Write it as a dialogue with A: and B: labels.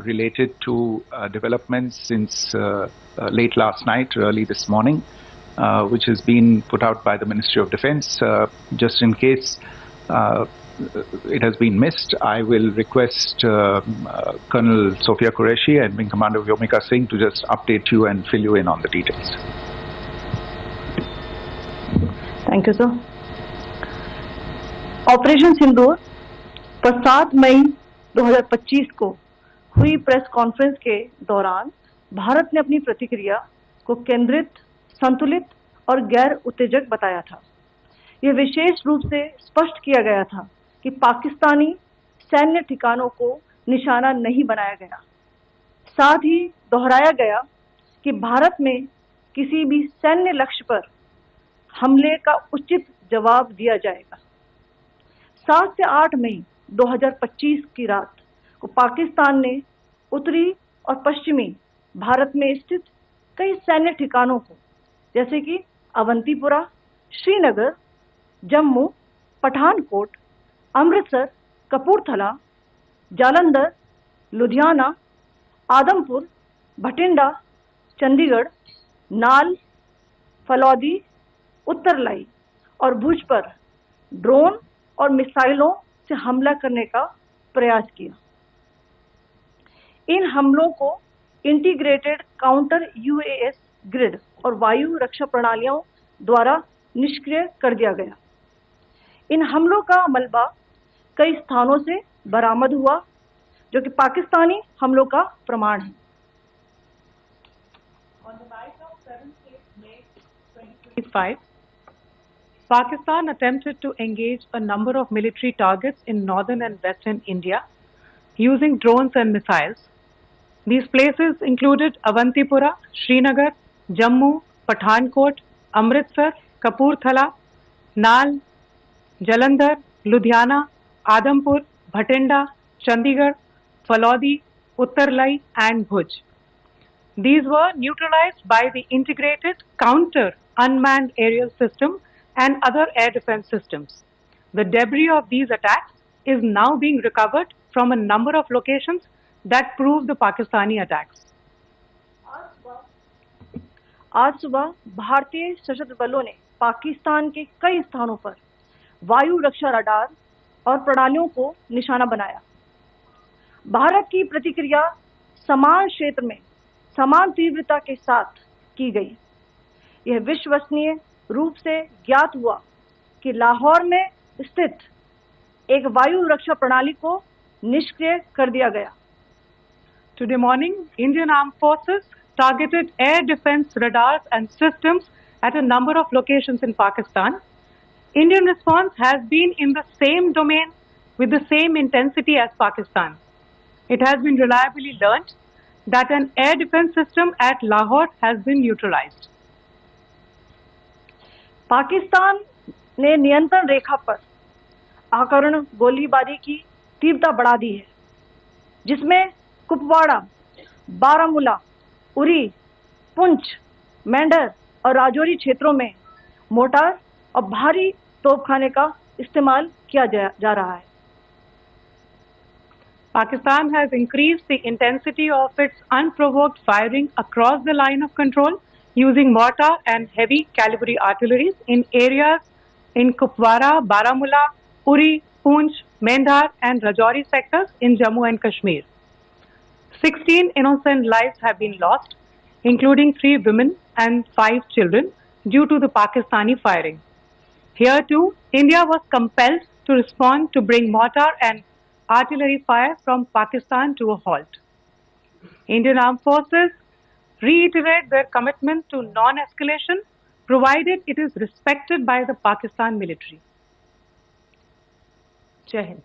A: related to developments since late last night, early this morning, which has been put out by the Ministry of Defence. Just in case it has been missed, I will request Colonel Sophia Qureshi and Wing Commander Vyomika Singh to just update you and fill you in on the details.
B: Thank you, sir. Operation Sindoor पर 7 मई 2025 को हुई press conference के दौरान भारत ने अपनी प्रतिक्रिया को केंद्रित, संतुलित और गैर उत्तेजक बताया था। यह विशेष रूप से स्पष्ट किया गया था कि पाकिस्तानी सैन्य ठिकानों को निशाना नहीं बनाया गया। साथ ही दोहराया गया कि भारत में किसी भी सैन्य लक्ष्य पर हमले का उचित जवाब दिया जाएगा। 7 से 8 मई 2025 की रात को पाकिस्तान ने उत्तरी और पश्चिमी भारत में स्थित कई सैन्य ठिकानों को, जैसे कि अवंतीपुरा, श्रीनगर, जम्मू, पठानकोट, अमृतसर, कपूरथला, जालंधर, लुधियाना, आदमपुर, भटिंडा, चंडीगढ़, नाल, फलौदी, उत्तरलाई और भुज पर ड्रोन और मिसाइलों से हमला करने का प्रयास किया। इन हमलों को इंटीग्रेटेड काउंटर यूएस ग्रिड और वायु रक्षा प्रणालियों द्वारा निष्क्रिय कर दिया गया। इन हमलों का मलबा कई स्थानों से बरामद हुआ, जो कि पाकिस्तानी हमलों का प्रमाण है।
C: On the night of 7th May 2025, Pakistan attempted to engage a number of military targets in northern and western India using drones and missiles. These places included Avantipura, Srinagar, Jammu, Pathankot, Amritsar, Kapurthala, Nal, Jalandhar, Ludhiana, Adampur, Bhatinda, Chandigarh, Falodi, Uttarlai and Bhuj. These were neutralized by the integrated counter unmanned aerial system and other air defense systems. The debris of these attacks is now being recovered from a number of locations that prove the Pakistani attacks.
B: आज सुबह भारतीय सशस्त्र बलों ने पाकिस्तान के कई स्थानों पर वायु रक्षा रडार और प्रणालियों को निशाना बनाया। भारत की प्रतिक्रिया समान क्षेत्र में समान तीव्रता के साथ की गई। यह विश्वसनीय रूप से ज्ञात हुआ कि लाहौर में स्थित एक वायु रक्षा प्रणाली को निष्क्रिय कर दिया गया।
C: Today morning, Indian Armed Forces targeted air defense radars and systems at a number of locations in Pakistan. Indian response has been in the same domain with the same intensity as Pakistan. It has been reliably learnt that an air defense system at Lahore has been neutralized.
B: Pakistan ने नियंत्रण रेखा पर आकरण गोलीबारी की तीव्रता बढ़ा दी है, जिसमें कुपवाड़ा, बारामूला, उरी, पुंछ, मेंढर और राजौरी क्षेत्रों में मोर्टार और भारी तोपखाने का इस्तेमाल किया जा रहा है।
C: Pakistan has increased the intensity of its unprovoked firing across the line of control using mortar and heavy calibre artillery in areas in Kupwara, Baramulla, Uri, Poonch, Mendhar and Rajouri sectors in Jammu and Kashmir. 16 innocent lives have been lost, including 3 women and 5 children, due to the Pakistani firing. Here too, India was compelled to respond to bring mortar and artillery fire from Pakistan to a halt. Indian Armed Forces reiterate their commitment to non-escalation, provided it is respected by the Pakistan military. Jai Hind.